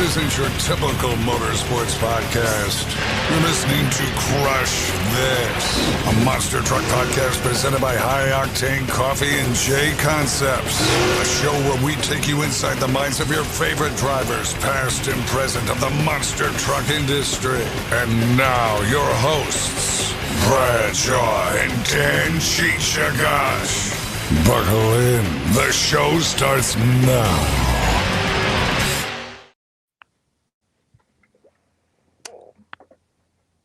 isn't your typical motorsports podcast. You're listening to Crush This, a monster truck podcast presented by High Octane Coffee and J Concepts. A show where we take you inside the minds of your favorite drivers, past and present, of the monster truck industry. And now, your hosts, Brad Shaw and Dan Chichagash. Buckle in. The show starts now.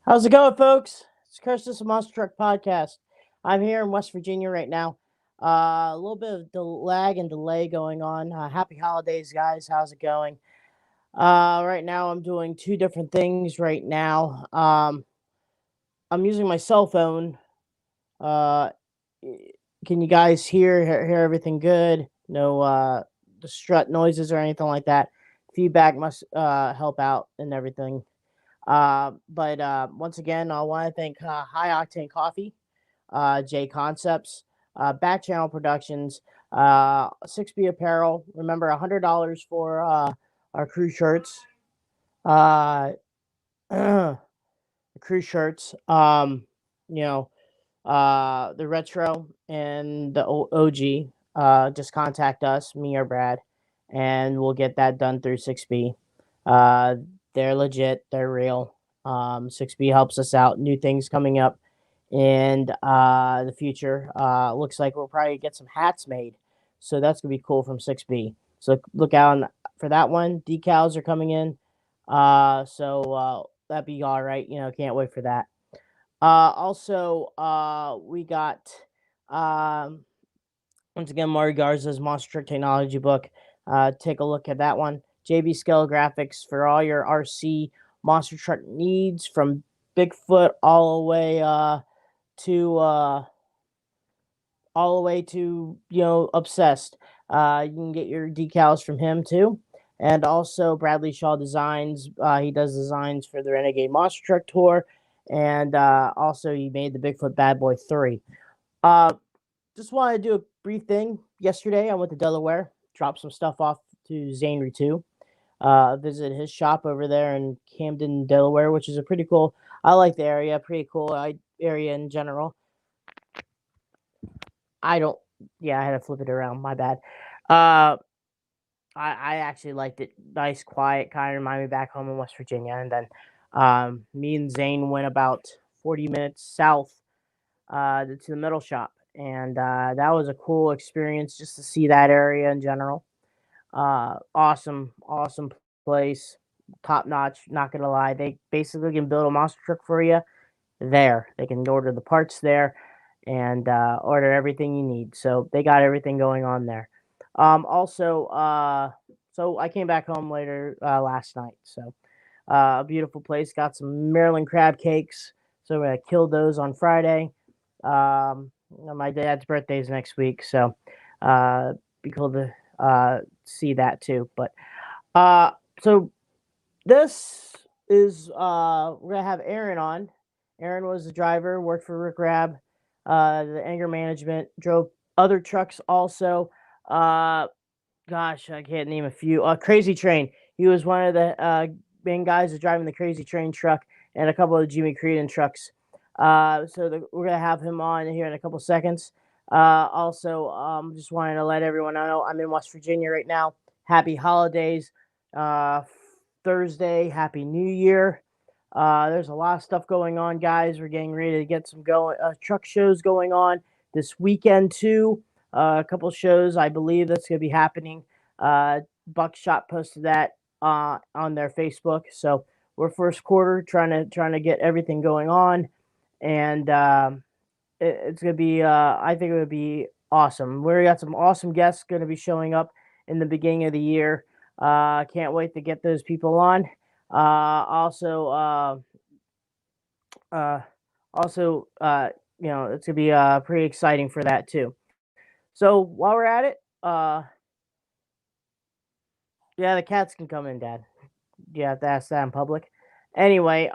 How's it going, folks? It's Curtis, a Monster Truck Podcast. I'm here in West Virginia right now. A little bit of lag and delay going on. Happy holidays, guys. How's it going? Right now, I'm doing two different things right now. I'm using my cell phone. Can you guys hear everything good? No strut noises or anything like that. Feedback must help out and everything. But once again, I want to thank High Octane Coffee, J Concepts, Back Channel Productions, 6B Apparel. Remember, $100 for our crew shirts. The crew shirts. The retro and the OG. Just contact us, me or Brad, and we'll get that done through 6B. They're legit. They're real. 6B helps us out. New things coming up in the future. Looks like we'll probably get some hats made. So that's going to be cool from 6B. So look out for that one. Decals are coming in. So that'd be all right. Can't wait for that. Also, we got, once again, Mari Garza's Monster Truck Technology book. Take a look at that one. JB Scale Graphics for all your RC monster truck needs, from Bigfoot all the way to Obsessed. You can get your decals from him too. And also Bradley Shaw Designs. He does designs for the Renegade Monster Truck Tour, and also he made the Bigfoot Bad Boy 3. Just wanted to do a brief thing. Yesterday I went to Delaware, dropped some stuff off to Zane 2. Visit his shop over there in Camden, Delaware, which is a pretty cool. I like the area, pretty cool area in general. I had to flip it around. My bad. I actually liked it. Nice, quiet, kind of reminded me back home in West Virginia. And then me and Zane went about 40 minutes south to the middle shop, and that was a cool experience just to see that area in general. Awesome place, top notch. Not gonna lie, they basically can build a monster truck for you there. They can order the parts there and order everything you need. So they got everything going on there. So I came back home later last night. So a beautiful place. Got some Maryland crab cakes. So I killed those on Friday. My dad's birthday is next week, so be cool to see that too. But so this is we're gonna have Aaron on. Aaron was the driver, worked for Rick Rab, the anger management, drove other trucks also. Gosh, I can't name a few. Crazy Train. He was one of the main guys that's driving the Crazy Train truck and a couple of Jimmy Creedon trucks. We're gonna have him on here in a couple seconds. Just wanted to let everyone know I'm in West Virginia right now. Happy holidays. Thursday, Happy New Year. There's a lot of stuff going on, guys. We're getting ready to get some truck shows going on this weekend too. A couple shows, I believe that's going to be happening. Buckshot posted that on their Facebook. So we're first quarter trying to get everything going on, and it's going to be, I think it would be awesome. We got some awesome guests going to be showing up in the beginning of the year. Can't wait to get those people on. It's going to be pretty exciting for that too. So while we're at it, the cats can come in, Dad. You have to ask that in public. Anyway,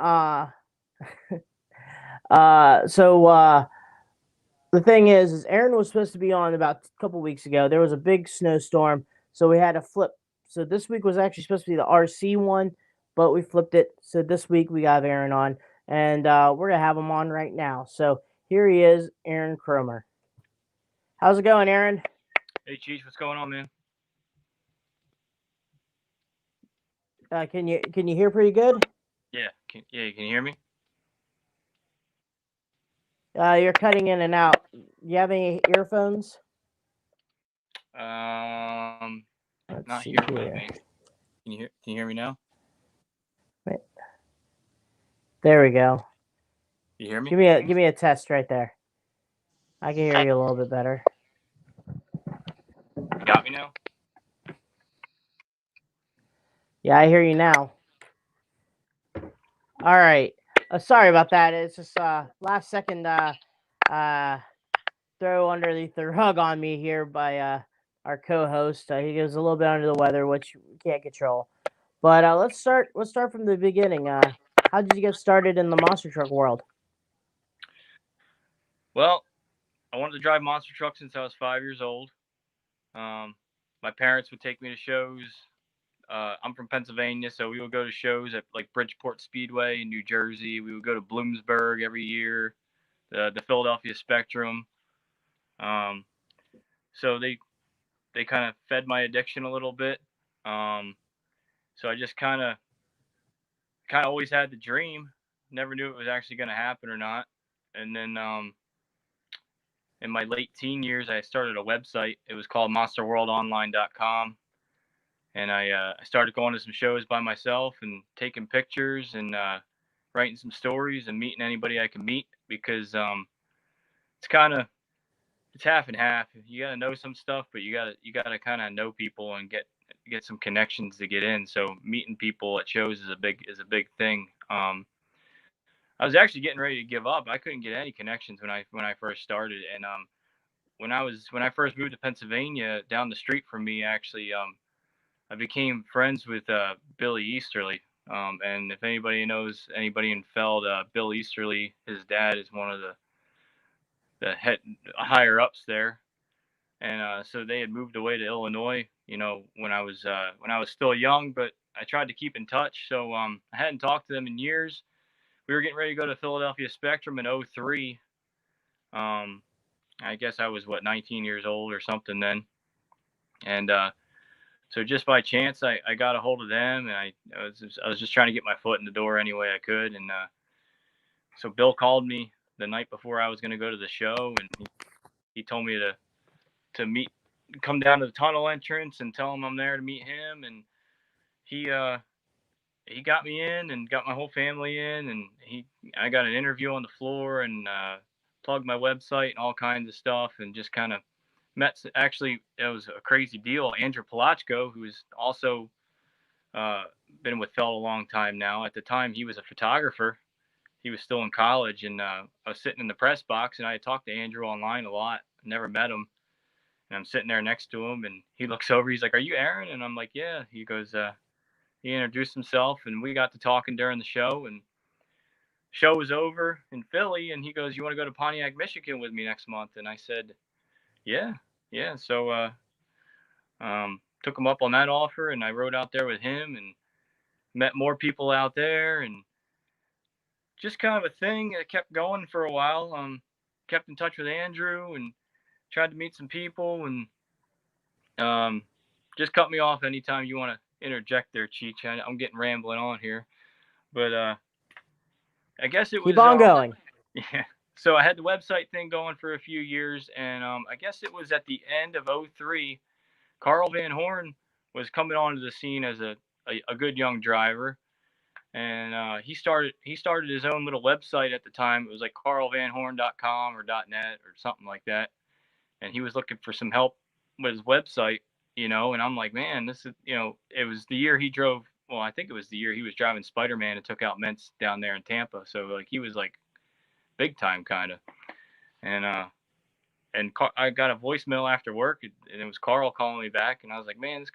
the thing is Aaron was supposed to be on about a couple weeks ago. There was a big snowstorm, so we had to flip So this week was actually supposed to be the RC one, but we flipped it. So this week we got Aaron on, and we're gonna have him on right now. So here he is, Aaron Cromer. How's it going, Aaron? Hey, Cheech, what's going on, man? Can you hear pretty good? Yeah, can you hear me? You're cutting in and out. You have any earphones? Not Let's see here with here. me. Can you hear me now? Wait. There we go. You hear me? Give me a test right there. I can hear you a little bit better. You got me now? Yeah, I hear you now. All right. Sorry about that. It's just last second throw underneath the rug on me here by our co-host. He was a little bit under the weather, which we can't control. But let's start from the beginning. How did you get started in the monster truck world? Well, I wanted to drive monster trucks since I was 5 years old. My parents would take me to shows. I'm from Pennsylvania, so we would go to shows at like Bridgeport Speedway in New Jersey. We would go to Bloomsburg every year, the Philadelphia Spectrum. Um, so they kind of fed my addiction a little bit. So I just kind of always had the dream. Never knew it was actually going to happen or not. And then in my late teen years, I started a website. It was called monsterworldonline.com. And I started going to some shows by myself and taking pictures and writing some stories and meeting anybody I can meet because it's half and half. You got to know some stuff, but you gotta kind of know people and get some connections to get in. So meeting people at shows is a big thing. I was actually getting ready to give up. I couldn't get any connections when I first started, and when I first moved to Pennsylvania, down the street from me, actually, I became friends with Billy Easterly. And if anybody knows anybody in Feld, Bill Easterly, his dad is one of the head higher ups there, and so they had moved away to Illinois. You know, when I was still young, but I tried to keep in touch. So I hadn't talked to them in years. We were getting ready to go to Philadelphia Spectrum in '03. I guess I was 19 years old or something then, and so just by chance I got a hold of them, and I was just trying to get my foot in the door any way I could, and so Bill called me the night before I was going to go to the show, and he told me to come down to the tunnel entrance and tell him I'm there to meet him, and he he got me in and got my whole family in, and I got an interview on the floor and plugged my website and all kinds of stuff, and just kind of met. Actually, it was a crazy deal. Andrew Palachko, who's also uh, been with Feld a long time now. At the time, he was a photographer. He was still in college, and I was sitting in the press box, and I had talked to Andrew online a lot. Never met him, and I'm sitting there next to him, and he looks over. He's like, "Are you Aaron?" And I'm like, "Yeah." He goes, he introduced himself, and we got to talking during the show, and show was over in Philly, and he goes, "You want to go to Pontiac, Michigan with me next month?" And I said, "Yeah, yeah." So took him up on that offer, and I rode out there with him and met more people out there, and just kind of a thing that kept going for a while. Kept in touch with Andrew and tried to meet some people, and um, just cut me off anytime you want to interject there, Cheech. I'm getting rambling on here, but I guess it Keep was on going. yeah. So I had the website thing going for a few years, and I guess it was at the end of '03. Carl Van Horn was coming onto the scene as a good young driver, and he started his own little website at the time. It was like carlvanhorn.com or .net or something like that, and he was looking for some help with his website, and I'm like, man, this is, it was the year he drove. Well, I think it was the year he was driving Spider-Man and took out Mintz down there in Tampa. So like he was like big time kind of, and I got a voicemail after work, and it was Carl calling me back, and I was like, man, this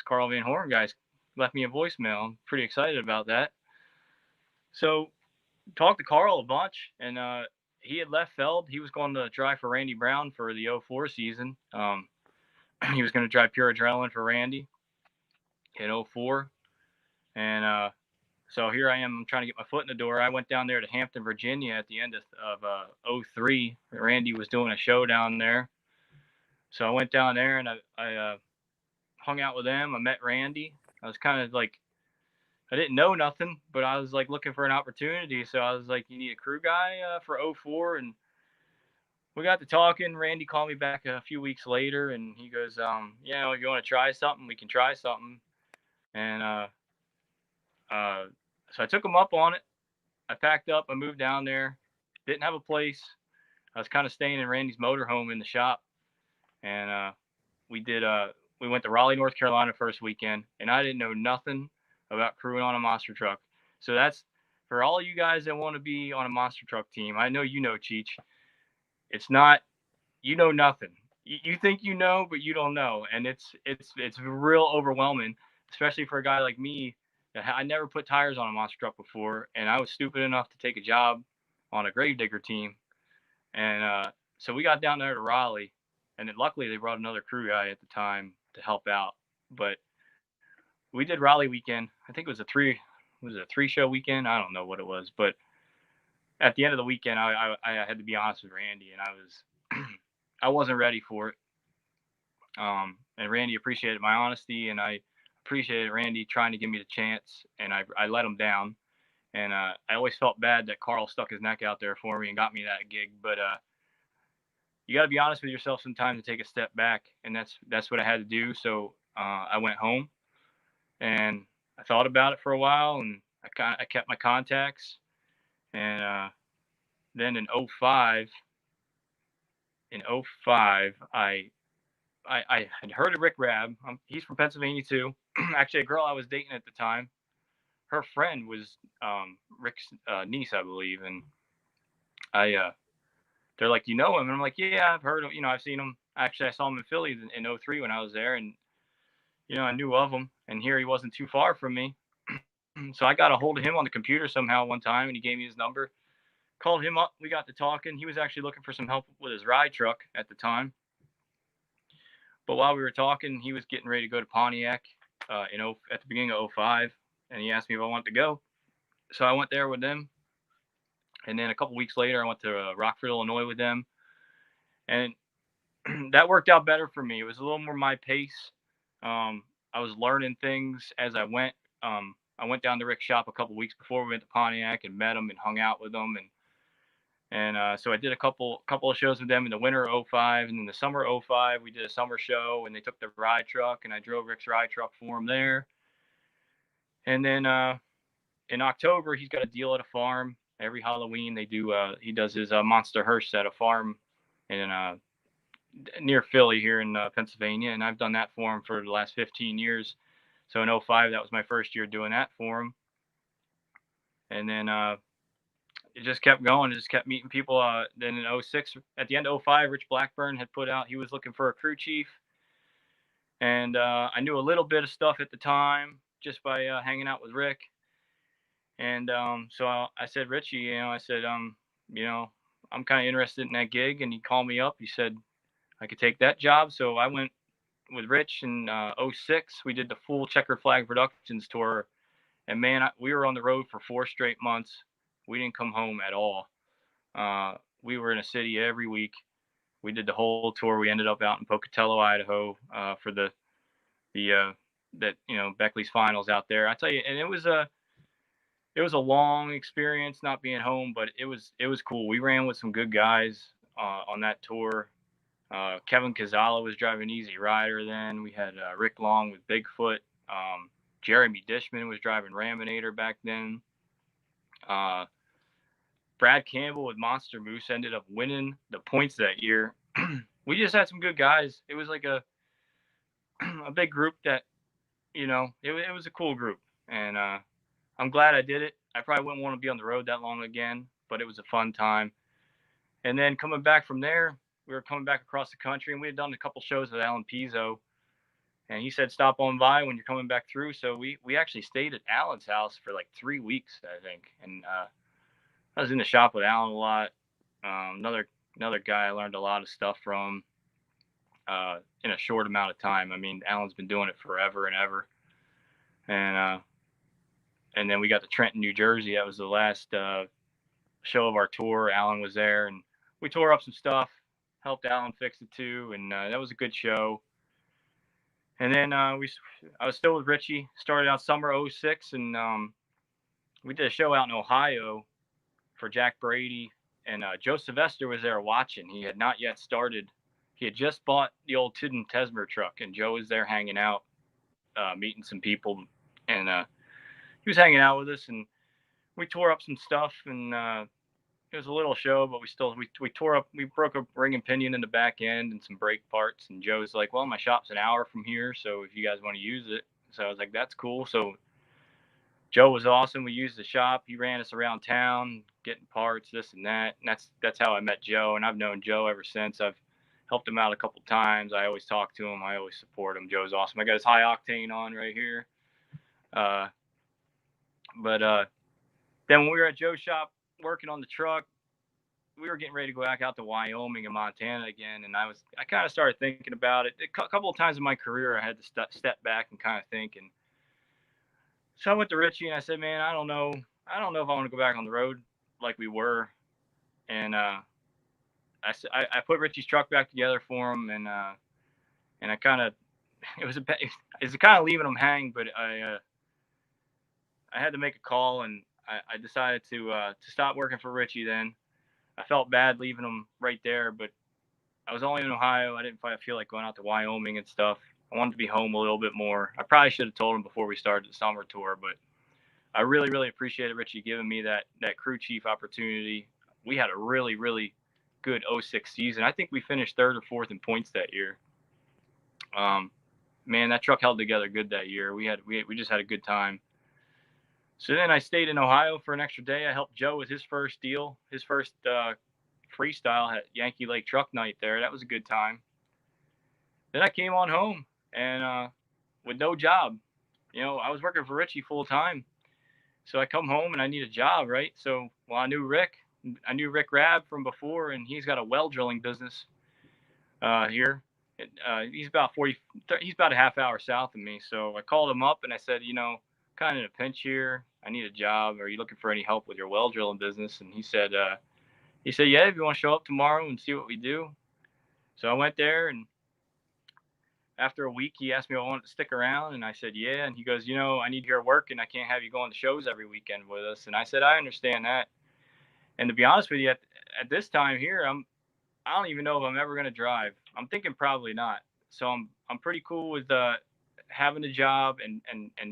Carl Van Horn guy's left me a voicemail. I'm pretty excited about that. So talked to Carl a bunch, and he had left Feld. He was going to drive for Randy Brown for the '04 season. He was going to drive Pure Adrenaline for Randy, in '04. And so here I am. I'm trying to get my foot in the door. I went down there to Hampton, Virginia at the end of '03. Randy was doing a show down there. So I went down there and I hung out with them. I met Randy. I was kind of like, I didn't know nothing, but I was like looking for an opportunity. So I was like, you need a crew guy for '04? And we got to talking. Randy called me back a few weeks later and he goes, yeah, if you want to try something, we can try something. And so I took him up on it. I packed up. I moved down there. Didn't have a place. I was kind of staying in Randy's motorhome in the shop. And we did. We went to Raleigh, North Carolina first weekend, and I didn't know nothing about crewing on a monster truck. So that's for all you guys that want to be on a monster truck team. I know you know, Cheech. It's not. You know nothing. You think you know, but you don't know, and it's real overwhelming, especially for a guy like me. I never put tires on a monster truck before, and I was stupid enough to take a job on a gravedigger team. And so we got down there to Raleigh, and then luckily they brought another crew guy at the time to help out. But we did Raleigh weekend. I think it was a 3 show weekend. I don't know what it was, but at the end of the weekend, I had to be honest with Randy, and I wasn't ready for it. And Randy appreciated my honesty, and I appreciated Randy trying to give me the chance, and I let him down. And I always felt bad that Carl stuck his neck out there for me and got me that gig. But you got to be honest with yourself sometimes and take a step back, and that's what I had to do. So I went home and I thought about it for a while, and I kept my contacts. And then in '05, I had heard of Rick Rabb. He's from Pennsylvania too. Actually, a girl I was dating at the time, her friend was Rick's niece, I believe, and I they're like, you know him? And I'm like, yeah, I've heard of, I've seen him. Actually, I saw him in Philly in '03 when I was there, and I knew of him. And here he wasn't too far from me, so I got a hold of him on the computer somehow one time, and he gave me his number. Called him up. We got to talking. He was actually looking for some help with his ride truck at the time. But while we were talking, he was getting ready to go to Pontiac at the beginning of '05, and he asked me if I wanted to go. So I went there with them. And then a couple weeks later, I went to Rockford, Illinois with them. And that worked out better for me. It was a little more my pace. I was learning things as I went. I went down to Rick's shop a couple weeks before we went to Pontiac and met him and hung out with him. And so I did a couple of shows with them in the winter of '05. And in the summer of '05, we did a summer show, and they took the ride truck, and I drove Rick's ride truck for him there. And then in October, he's got a deal at a farm. Every Halloween, he does his Monster Hearse at a farm in near Philly here in Pennsylvania, and I've done that for him for the last 15 years. So in '05, that was my first year doing that for him. And then it just kept going. It just kept meeting people. Then in '06, at the end of '05, Rich Blackburn had put out, he was looking for a crew chief. And I knew a little bit of stuff at the time just by hanging out with Rick. And so I said, Richie, I said, I'm kind of interested in that gig. And he called me up. He said I could take that job. So I went with Rich in '06. We did the full Checkered Flag Productions tour. And man, we were on the road for 4 straight months. We didn't come home at all. We were in a city every week. We did the whole tour. We ended up out in Pocatello, Idaho, for the Beckley's finals out there. I tell you, and it was a long experience not being home, but it was cool. We ran with some good guys on that tour. Kevin Kazala was driving Easy Rider then. We had Rick Long with Bigfoot. Jeremy Dishman was driving Raminator back then. Brad Campbell with Monster Moose ended up winning the points that year. We just had some good guys. It was like a big group that, it was a cool group. And I'm glad I did it. I probably wouldn't want to be on the road that long again, but it was a fun time. And then coming back from there, we were coming back across the country, and we had done a couple shows with Alan Pizzo. And he said, stop on by when you're coming back through. So we actually stayed at Alan's house for like 3 weeks, I think. And I was in the shop with Alan a lot. Another guy I learned a lot of stuff from in a short amount of time. I mean, Alan's been doing it forever and ever. and then we got to Trenton, New Jersey. That was the last show of our tour. Alan was there, and we tore up some stuff. Helped Alan fix it too, and that was a good show. And then I was still with Richie. Started out summer '06, and we did a show out in Ohio for Jack Brady, and Joe Sylvester was there watching. He had not yet started. He had just bought the old Tidden Tesmer truck, and Joe was there hanging out, meeting some people, and he was hanging out with us, and we tore up some stuff, and it was a little show, but we tore up, we broke a ring and pinion in the back end and some brake parts, and Joe's like, well, my shop's an hour from here, so if you guys want to use it. So I was like, that's cool. So Joe was awesome. We used the shop. He ran us around town, getting parts, this and that. And that's how I met Joe. And I've known Joe ever since. I've helped him out a couple times. I always talk to him. I always support him. Joe's awesome. I got his high octane on right here. But then when we were at Joe's shop working on the truck, we were getting ready to go back out to Wyoming and Montana again. And I kind of started thinking about it. A couple of times in my career, I had to step back and kind of think. And so I went to Richie and I said, man, I don't know if I want to go back on the road like we were. And I put Richie's truck back together for him, and I kind of it was kind of leaving him hang, but I had to make a call, and I decided to stop working for Richie. Then I felt bad leaving him right there, but I was only in Ohio. I didn't feel like going out to Wyoming and stuff. I wanted to be home a little bit more. I probably should have told him before we started the summer tour, but I really, really appreciated Richie giving me that crew chief opportunity. We had a really, really good '06 season. I think we finished third or fourth in points that year. Man, that truck held together good that year. We just had a good time. So then I stayed in Ohio for an extra day. I helped Joe with his first deal, his first freestyle at Yankee Lake Truck Night there. That was a good time. Then I came on home and with no job. I was working for Richie full time. So I come home and I need a job, right? So, well, I knew Rick Rabb from before, and he's got a well drilling business here. He's about a half hour south of me. So I called him up and I said, kind of in a pinch here. I need a job. Are you looking for any help with your well drilling business? And he said, yeah, if you want to show up tomorrow and see what we do. So I went there, and after a week, he asked me if I wanted to stick around, and I said, yeah. And he goes, I need your work, and I can't have you going to shows every weekend with us. And I said, I understand that. And to be honest with you, at this time here, I don't even know if I'm ever going to drive. I'm thinking probably not. So I'm pretty cool with having a job and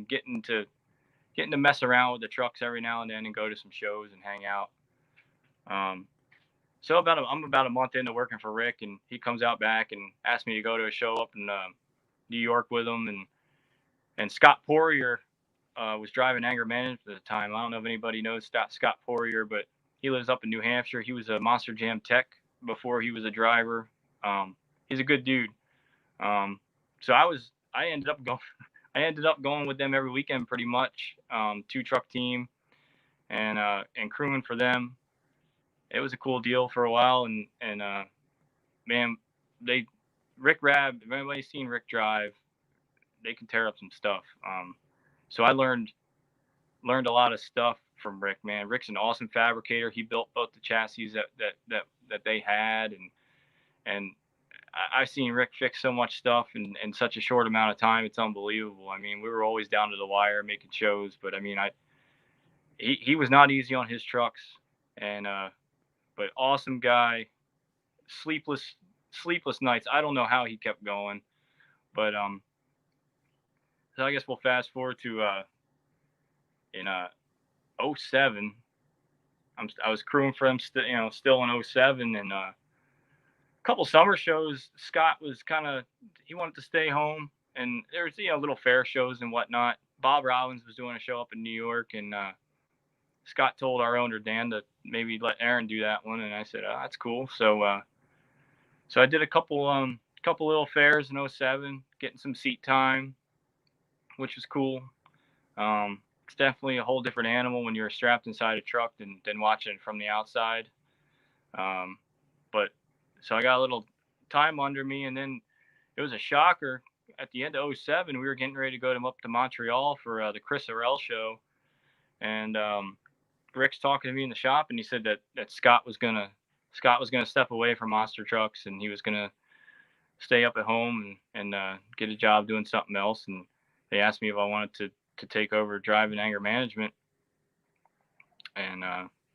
getting to mess around with the trucks every now and then and go to some shows and hang out. So I'm about a month into working for Rick, and he comes out back and asks me to go to a show up in New York with him, and Scott Poirier was driving Anger Management at the time. I don't know if anybody knows Scott Poirier, but he lives up in New Hampshire. He was a Monster Jam tech before he was a driver. He's a good dude. So I ended up going with them every weekend pretty much. 2-truck team and crewing for them. It was a cool deal for a while, and man, Rick Rabb, if anybody's seen Rick drive, they can tear up some stuff. So I learned a lot of stuff from Rick, man. Rick's an awesome fabricator. He built both the chassis that they had, and I've seen Rick fix so much stuff in such a short amount of time. It's unbelievable. I mean, we were always down to the wire making shows, but I mean, he was not easy on his trucks, and but awesome guy. Sleepless nights. I don't know how he kept going, but so I guess we'll fast forward to in 07. I was crewing for him still in 07, and a couple summer shows. Scott was he wanted to stay home, and there was little fair shows and whatnot. Bob Robbins was doing a show up in New York, and Scott told our owner Dan to maybe let Aaron do that one, and I said, that's cool. So I did a couple little fairs in 07, getting some seat time, which was cool. It's definitely a whole different animal when you're strapped inside a truck than watching it from the outside. But so I got a little time under me, and then it was a shocker. at the end of '07, we were getting ready to go up to Montreal for the Chris Orell show, and Rick's talking to me in the shop, and he said that Scott was gonna step away from monster trucks, and he was gonna stay up at home and get a job doing something else. And they asked me if I wanted to take over driving anger management, and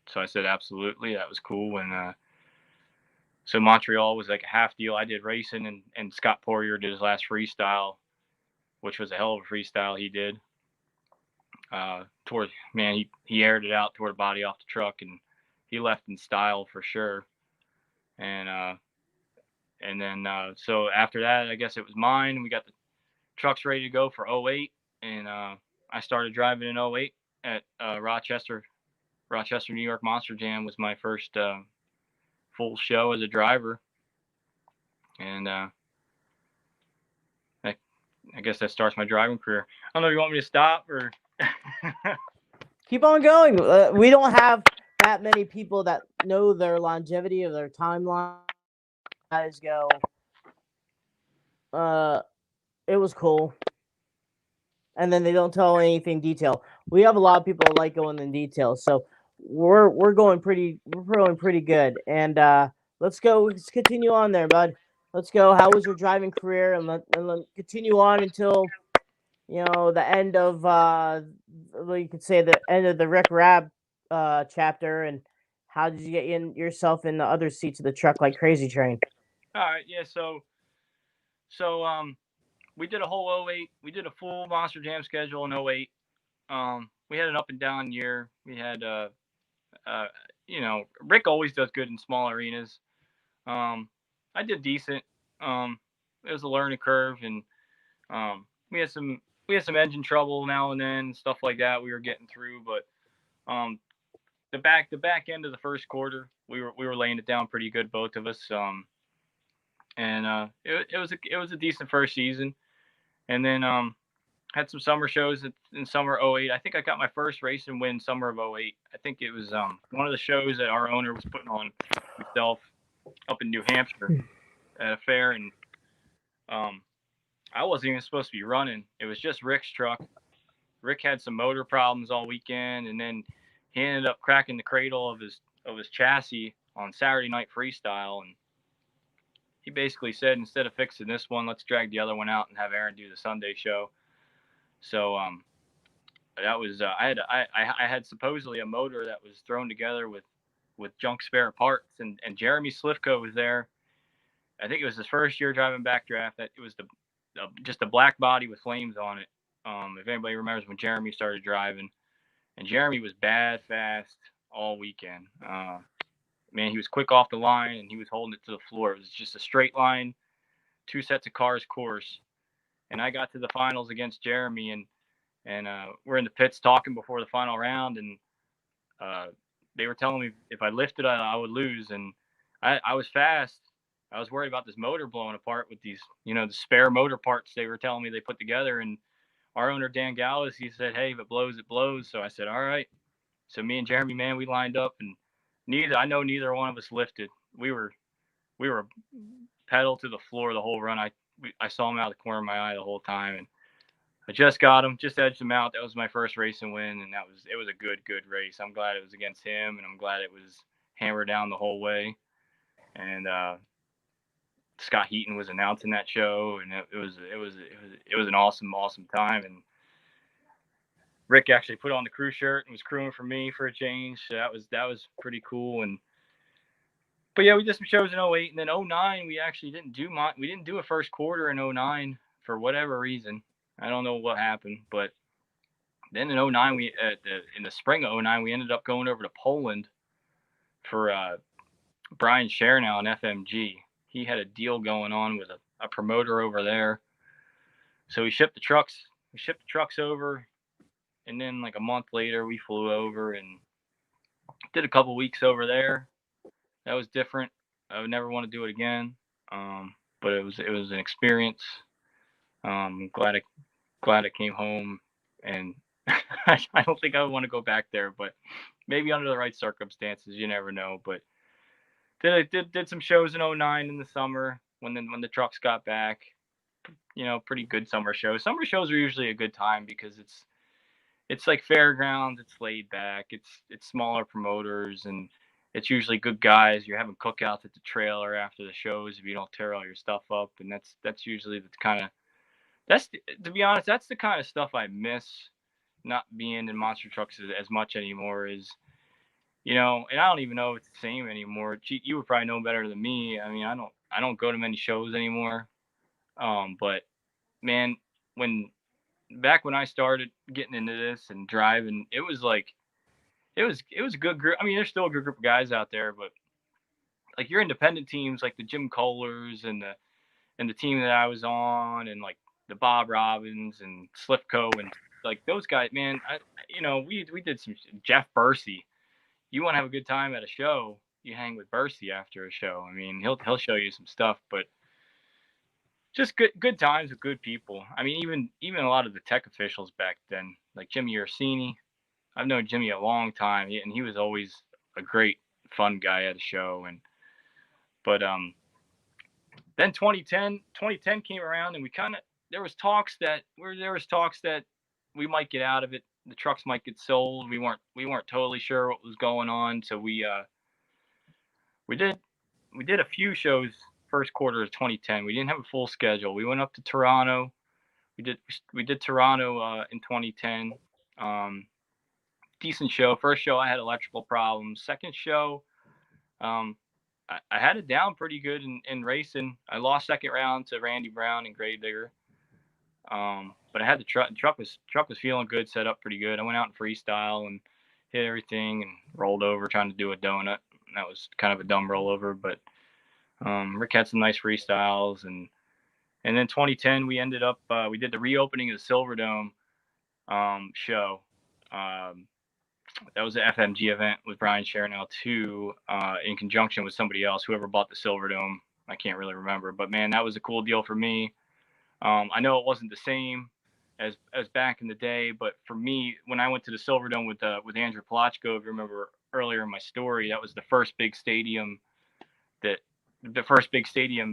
so I said absolutely. That was cool. And so Montreal was like a half deal. I did racing, and Scott Poirier did his last freestyle, which was a hell of a freestyle he did. He aired it out, tore the body off the truck, and he left in style for sure. And then so after that, I guess it was mine. We got the trucks ready to go for '08, and I started driving in '08 at Rochester, New York Monster Jam was my first full show as a driver, and I guess that starts my driving career. I don't know if you want me to stop or keep on going. We don't have that many people that know their longevity of their timeline. Guys go. It was cool, and then they don't tell anything detail. We have a lot of people that like going in detail, so we're going pretty good. And let's go. Let's continue on there, bud. Let's go. How was your driving career? And let continue on until the end of you could say the end of the Rick Rab chapter. And how did you get yourself in the other seats of the truck like Crazy Train? All right, yeah. So we did a whole '08. We did a full Monster Jam schedule in '08. We had an up and down year. We had Rick always does good in small arenas. I did decent. It was a learning curve, and we had some engine trouble now and then, stuff like that we were getting through. But the back end of the first quarter, we were laying it down pretty good, both of us. And it was a decent first season, and then had some summer shows in summer '08. I think I got my first race and win summer of '08. I think it was one of the shows that our owner was putting on himself up in New Hampshire at a fair, and I wasn't even supposed to be running. It was just Rick's truck. Rick had some motor problems all weekend, and then he ended up cracking the cradle of his chassis on Saturday Night Freestyle, and he basically said, instead of fixing this one, let's drag the other one out and have Aaron do the Sunday show. So that was I had supposedly a motor that was thrown together with junk spare parts, and Jeremy Slifko was there. I think it was his first year driving backdraft. That it was just a black body with flames on it. If anybody remembers when Jeremy started driving, and Jeremy was bad fast all weekend. Man, he was quick off the line, and he was holding it to the floor. It was just a straight line, 2 sets of cars course. And I got to the finals against Jeremy, and we're in the pits talking before the final round, and they were telling me if I lifted, I would lose. And I was fast. I was worried about this motor blowing apart with these, the spare motor parts they were telling me they put together. And our owner, Dan Gallis, he said, hey, if it blows, it blows. So I said, all right. So me and Jeremy, man, we lined up, and neither one of us lifted. We were pedal to the floor the whole run. I saw him out of the corner of my eye the whole time, and I just got him, just edged him out. That was my first racing win, and it was a good race. I'm glad it was against him, and I'm glad it was hammered down the whole way. And Scott Heaton was announcing that show, and it was an awesome time. And Rick actually put on the crew shirt and was crewing for me for a change. So that was pretty cool. But yeah, we did some shows in '08, and then '09 we actually didn't do a first quarter in '09 for whatever reason. I don't know what happened, but then in '09 in the spring of '09 we ended up going over to Poland for Brian Chernow and FMG. He had a deal going on with a promoter over there, so we shipped the trucks over, and then like a month later we flew over and did a couple weeks over there. That was different. I would never want to do it again, but it was an experience. Glad I came home, and I don't think I would want to go back there, but maybe under the right circumstances, you never know. But did some shows in '09 in the summer when the trucks got back, pretty good summer shows. Summer shows are usually a good time because it's like fairgrounds. It's laid back. It's smaller promoters, and it's usually good guys. You're having cookouts at the trailer after the shows if you don't tear all your stuff up, and that's usually the kind of to be honest, that's the kind of stuff I miss not being in monster trucks as much anymore. And I don't even know if it's the same anymore. You would probably know better than me. I mean, I don't go to many shows anymore. But man, when back when I started getting into this and driving, it was like it was a good group. I mean, there's still a good group of guys out there, but like your independent teams, like the Jim Kohlers and the team that I was on, and like the Bob Robbins and Slifco and like those guys, man. We did some Jeff Bursey. You want to have a good time at a show, you hang with Bursey after a show. I mean, he'll show you some stuff, but just good times with good people. I mean, even a lot of the tech officials back then, like Jimmy Orsini. I've known Jimmy a long time, and he was always a great, fun guy at a show. But then 2010 came around, and there was talks that we might get out of it. The trucks might get sold. We weren't totally sure what was going on, so we did a few shows first quarter of 2010. We didn't have a full schedule. We went up to Toronto. We did Toronto in 2010. Um, Decent show. First show I had electrical problems. Second show, I had it down pretty good in racing. I lost second round to Randy Brown and Gravedigger. But I had the truck was feeling good, set up pretty good. I went out in freestyle and hit everything and rolled over trying to do a donut. That was kind of a dumb rollover, but Rick had some nice freestyles, and then 2010 we ended up we did the reopening of the Silverdome show. Um, that was the FMG event with Brian Chernow too, in conjunction with somebody else, whoever bought the Silverdome. I can't really remember, but man, that was a cool deal for me. I know it wasn't the same as back in the day, but for me, when I went to the Silverdome with Andrew Palachko, if you remember earlier in my story, that was the first big stadium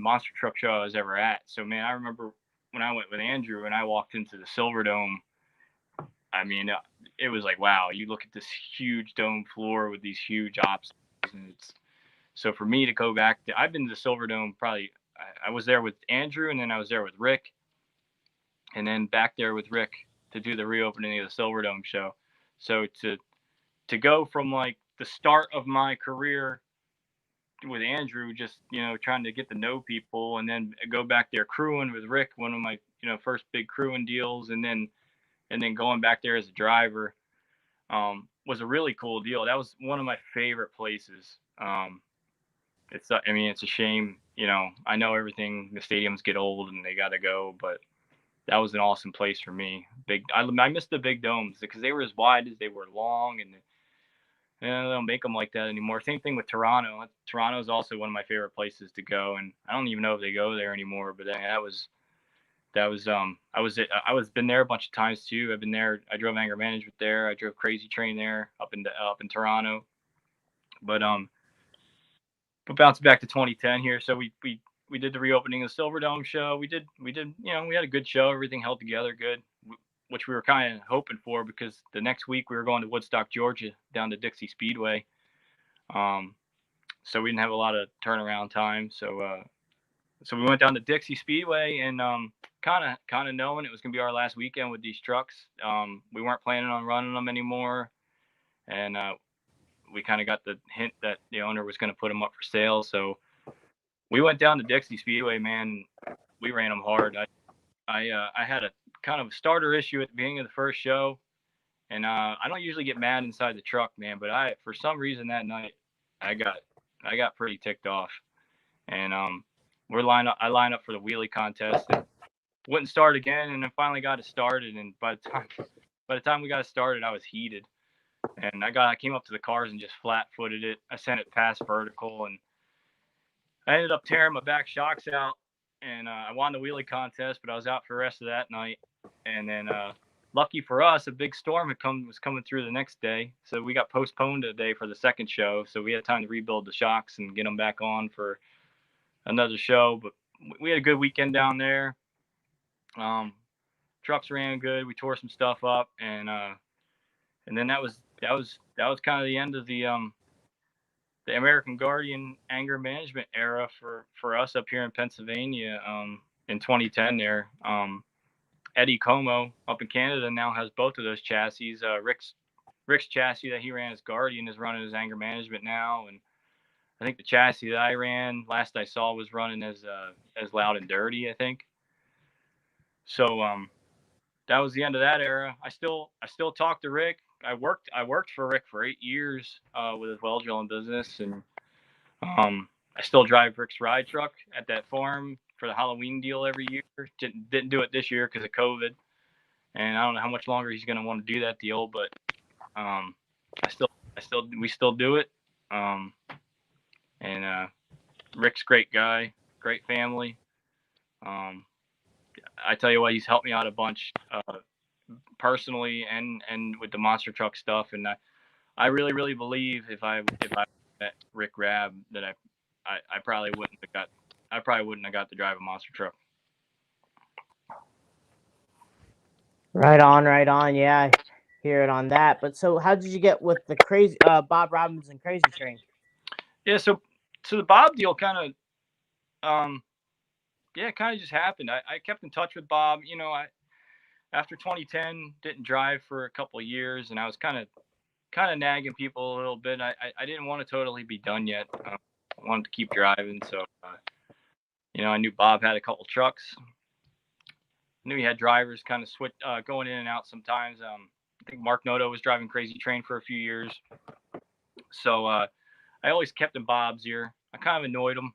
monster truck show I was ever at. So man, I remember when I went with Andrew and I walked into the Silverdome. I mean, it was like, wow, you look at this huge dome floor with these huge obstacles, and so for me to go back I've been to the Silverdome probably. I was there with Andrew, and then I was there with Rick, and then back there with Rick to do the reopening of the Silverdome show. So to go from like the start of my career with Andrew, just trying to get to know people, and then go back there crewing with Rick, one of my first big crewing deals, and then going back there as a driver, was a really cool deal. That was one of my favorite places. It's a shame, I know everything, the stadiums get old and they got to go, but that was an awesome place for me. I missed the big domes because they were as wide as they were long, and they don't make them like that anymore. Same thing with Toronto. Toronto is also one of my favorite places to go, and I don't even know if they go there anymore. But I was been there a bunch of times too. I've been there. I drove anger management there. I drove Crazy Train there up in Toronto. But bouncing back to 2010 here. So we did the reopening of the Silverdome show. We had a good show. Everything held together good, which we were kind of hoping for, because the next week we were going to Woodstock, Georgia, down to Dixie Speedway. So we didn't have a lot of turnaround time. So we went down to Dixie Speedway, and kind of knowing it was going to be our last weekend with these trucks. We weren't planning on running them anymore, and we kind of got the hint that the owner was going to put them up for sale. So we went down to Dixie Speedway, man. We ran them hard. I had a kind of starter issue at the beginning of the first show, and I don't usually get mad inside the truck, man. But for some reason that night, I got pretty ticked off, and I lined up for the wheelie contest, and wouldn't start again, and then finally got it started. And by the time we got it started, I was heated, and I came up to the cars and just flat-footed it. I sent it past vertical, and I ended up tearing my back shocks out, and I won the wheelie contest, but I was out for the rest of that night. And then lucky for us, a big storm was coming through the next day, so we got postponed a day for the second show, so we had time to rebuild the shocks and get them back on for another show. But we had a good weekend down there. Trucks ran good. We tore some stuff up, and then that was kind of the end of the American Guardian anger management era for us up here in Pennsylvania. In 2010, there, Eddie Como up in Canada now has both of those chassis. Rick's chassis that he ran as Guardian is running as anger management now, and I think the chassis that I ran last I saw was running as Loud and Dirty, I think. So that was the end of that era. I still talk to Rick. I worked for Rick for 8 years with his well drilling business, and I still drive Rick's ride truck at that farm for the Halloween deal every year. Didn't do it this year because of COVID, and I don't know how much longer he's going to want to do that deal. But we still do it. And Rick's a great guy, great family. I tell you what, he's helped me out a bunch personally and with the monster truck stuff. And I really believe if I met Rick Rabb that I probably wouldn't have got to drive a monster truck. Right on. Yeah, I hear it on that. But so, how did you get with the crazy Bob Robinson Crazy Train? Yeah, so the Bob deal kind of just happened. I kept in touch with Bob. You know, after 2010 didn't drive for a couple of years, and I was kind of nagging people a little bit. I didn't want to totally be done yet. I wanted to keep driving, so I knew Bob had a couple trucks. Knew he had drivers kind of switch going in and out sometimes. I think Mark Noto was driving Crazy Train for a few years, so I always kept in Bob's ear. I kind of annoyed him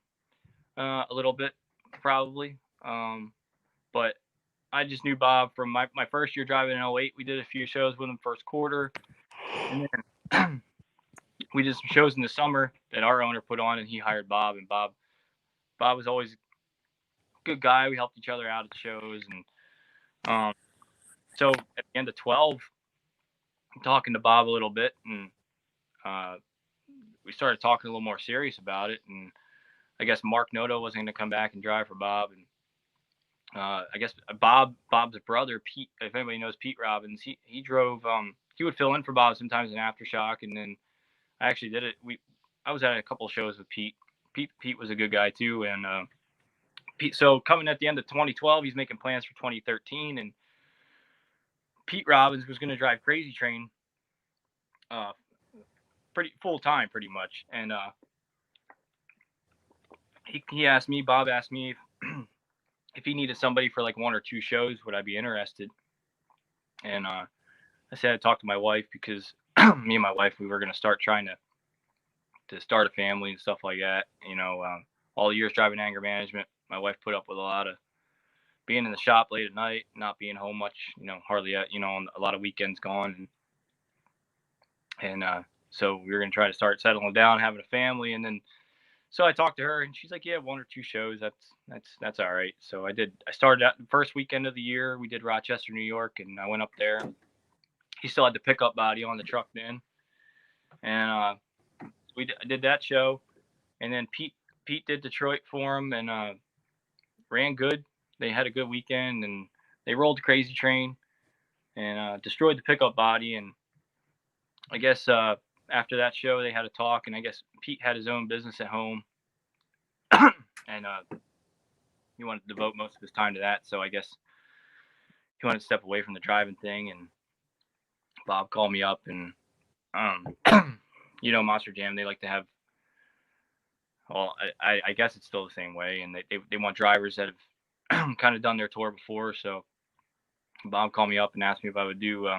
a little bit, probably, but I just knew Bob from my first year driving in 08. We did a few shows with him first quarter, and then we did some shows in the summer that our owner put on, and he hired Bob. And Bob was always a good guy. We helped each other out at the shows, and so at the end of 12, I'm talking to Bob a little bit, and we started talking a little more serious about it. And I guess Mark Noto wasn't going to come back and drive for Bob, and I guess Bob's brother Pete, if anybody knows Pete Robbins, he drove. He would fill in for Bob sometimes in Aftershock, and then I actually did it. I was at a couple of shows with Pete. Pete was a good guy too, and Pete. So coming at the end of 2012, he's making plans for 2013, and Pete Robbins was going to drive Crazy Train, pretty full time, pretty much, and he asked me. Bob asked me if he needed somebody for like 1 or 2 shows, would I be interested? And I said I'd talk to my wife, because me and my wife, we were going to start trying to start a family and stuff like that. All the years driving anger management, my wife put up with a lot of being in the shop late at night, not being home much, hardly on a lot of weekends gone. And so we were going to try to start settling down, having a family. And then, so I talked to her, and she's like, yeah, 1 or 2 shows. That's all right. So I started out the first weekend of the year. We did Rochester, New York, and I went up there. He still had the pickup body on the truck then. And I did that show. And then Pete did Detroit for him, and ran good. They had a good weekend, and they rolled the Crazy Train and destroyed the pickup body. And I guess after that show, they had a talk, and I guess Pete had his own business at home, and he wanted to devote most of his time to that. So I guess he wanted to step away from the driving thing. And Bob called me up, and Monster Jam, they like to have. Well, I guess it's still the same way, and they want drivers that have kind of done their tour before. So Bob called me up and asked me if I would do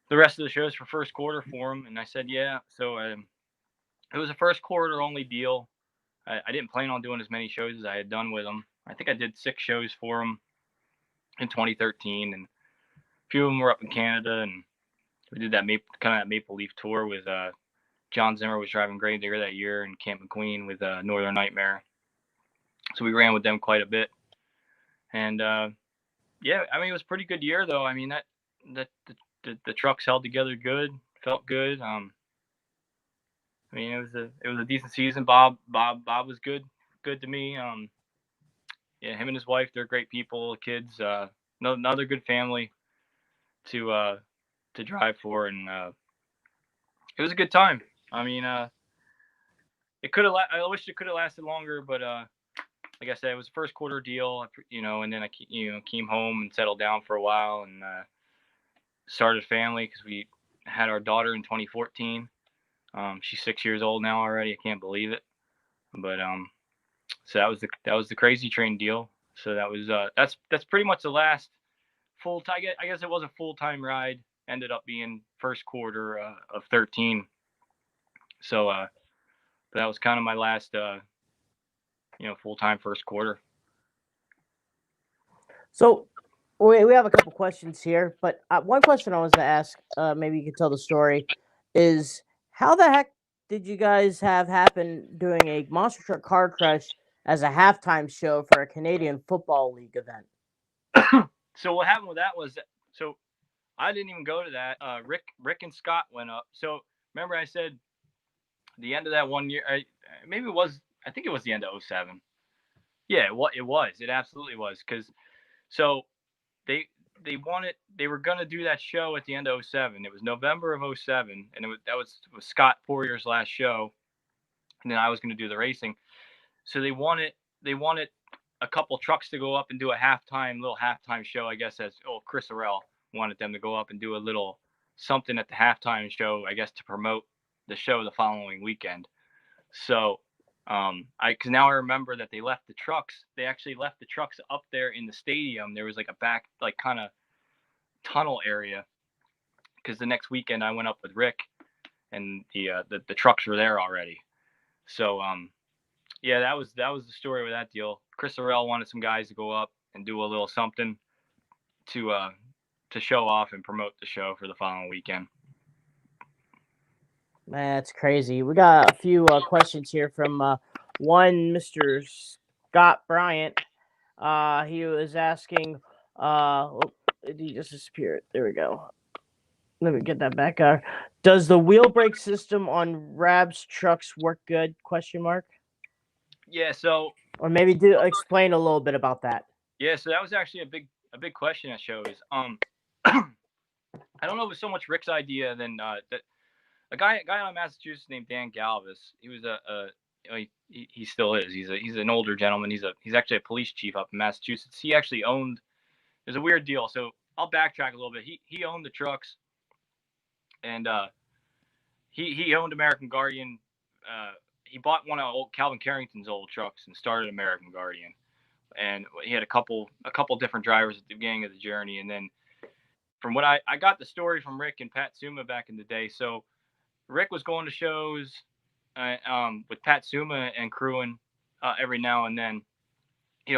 the rest of the shows for first quarter for him, and I said yeah. So it was a first quarter only deal. I didn't plan on doing as many shows as I had done with him. I think I did 6 shows for him in 2013, and a few of them were up in Canada, and we did that Maple Leaf tour with John Zimmer was driving Gravedigger that year, and Camp McQueen with Northern Nightmare. So we ran with them quite a bit, and yeah, I mean, it was a pretty good year though. I mean, that the trucks held together good, felt good. I mean, it was a decent season. Bob was good to me. yeah, him and his wife, they're great people, kids, another good family to drive for, and it was a good time. I mean, it could have. I wish it could have lasted longer, but like I said, it was a first quarter deal, and then I came home and settled down for a while and started a family because we had our daughter in 2014. She's 6 years old now already. I can't believe it. But so that was the Crazy Train deal. So that's pretty much the last full time. I guess it was a full time ride. Ended up being first quarter of 13. So that was kind of my last full time first quarter. So we have a couple questions here, but one question I was to ask, maybe you could tell the story, is how the heck did you guys have happen doing a monster truck car crush as a halftime show for a Canadian Football League event? So what happened with that was so I didn't even go to that. Rick and Scott went up. So remember I said the end of that one year. Maybe it was. I think it was the end of 07. Yeah, it was. It absolutely was. Because so they they were gonna do that show at the end of 07. It was November of 07, and that was Scott Poirier's last show, and then I was gonna do the racing. So they wanted a couple trucks to go up and do a little halftime show. I guess as Chris Orell wanted them to go up and do a little something at the halftime show. I guess to promote the show the following weekend. So because now I remember that they left the trucks. They actually left the trucks up there in the stadium. There was like a back, like kind of tunnel area. Because the next weekend I went up with Rick, and the trucks were there already. So yeah, that was the story with that deal. Chris Orell wanted some guys to go up and do a little something to show off and promote the show for the following weekend. Man, that's crazy. We got a few questions here from one Mr. Scott Bryant. He was asking, did he just disappear? There we go. Let me get that back. Does the wheel brake system on Rab's trucks work good? Question mark. Yeah. So. Or maybe do explain a little bit about that. Yeah. So that was actually a big question at shows. I don't know if it was so much Rick's idea than that. A guy out of Massachusetts named Dan Galvis. He was he still is. He's an older gentleman. He's actually a police chief up in Massachusetts. He actually owned. There's a weird deal. So I'll backtrack a little bit. He owned the trucks, and he owned American Guardian. He bought one of old Calvin Carrington's old trucks and started American Guardian. And he had a couple different drivers at the beginning of the journey, and then from what I got the story from Rick and Pat Suma back in the day. So Rick was going to shows with Pat Suma and crewing every now and then.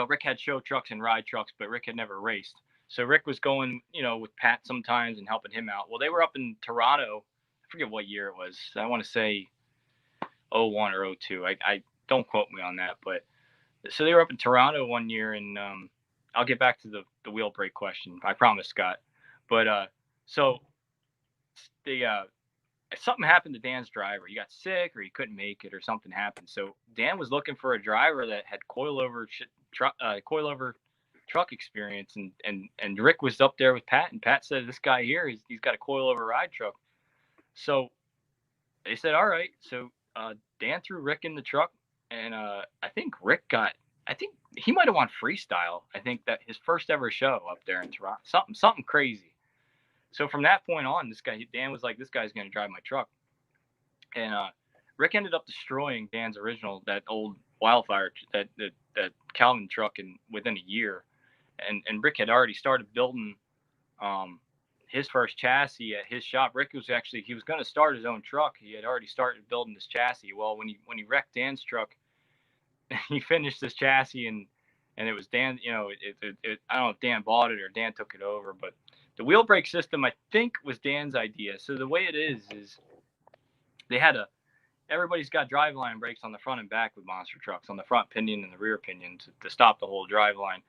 Rick had show trucks and ride trucks, but Rick had never raced. So Rick was going, with Pat sometimes and helping him out. Well, they were up in Toronto. I forget what year it was. I want to say 01 or 02. I don't quote me on that, but so they were up in Toronto one year, and I'll get back to the wheel brake question. I promise, Scott. But so something happened to Dan's driver. He got sick, or he couldn't make it, or something happened. So Dan was looking for a driver that had coilover truck experience, and Rick was up there with Pat, and Pat said, "This guy here, he's got a coilover ride truck." So they said, "All right." So Dan threw Rick in the truck, and I think he might have won freestyle. I think that his first ever show up there in Toronto, something crazy. So from that point on, Dan was like, "This guy's going to drive my truck," and Rick ended up destroying Dan's original, that old Wildfire, that Calvin truck, within a year, and Rick had already started building his first chassis at his shop. Rick was he was going to start his own truck. He had already started building this chassis. Well, when he wrecked Dan's truck, he finished this chassis, and it was Dan. I don't know if Dan bought it or Dan took it over, but the wheel brake system, I think, was Dan's idea. So the way it is they had everybody's got driveline brakes on the front and back with monster trucks, on the front pinion and the rear pinion to stop the whole driveline.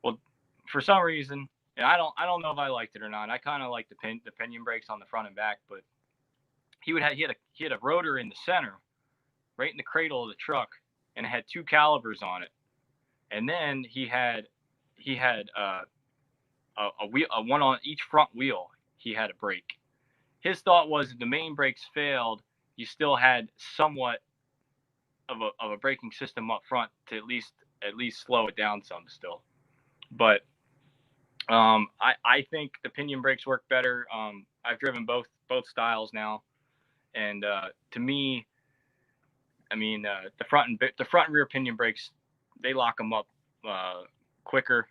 Well, for some reason, and I don't know if I liked it or not. I kind of liked the pinion brakes on the front and back, but he had a rotor in the center, right in the cradle of the truck, and it had two calipers on it. and then he had a one on each front wheel. He had a brake. His thought was if the main brakes failed, you still had somewhat of a braking system up front to at least slow it down some still. But I think the pinion brakes work better. I've driven both styles now, and to me, I mean the front and rear pinion brakes, they lock them up quicker,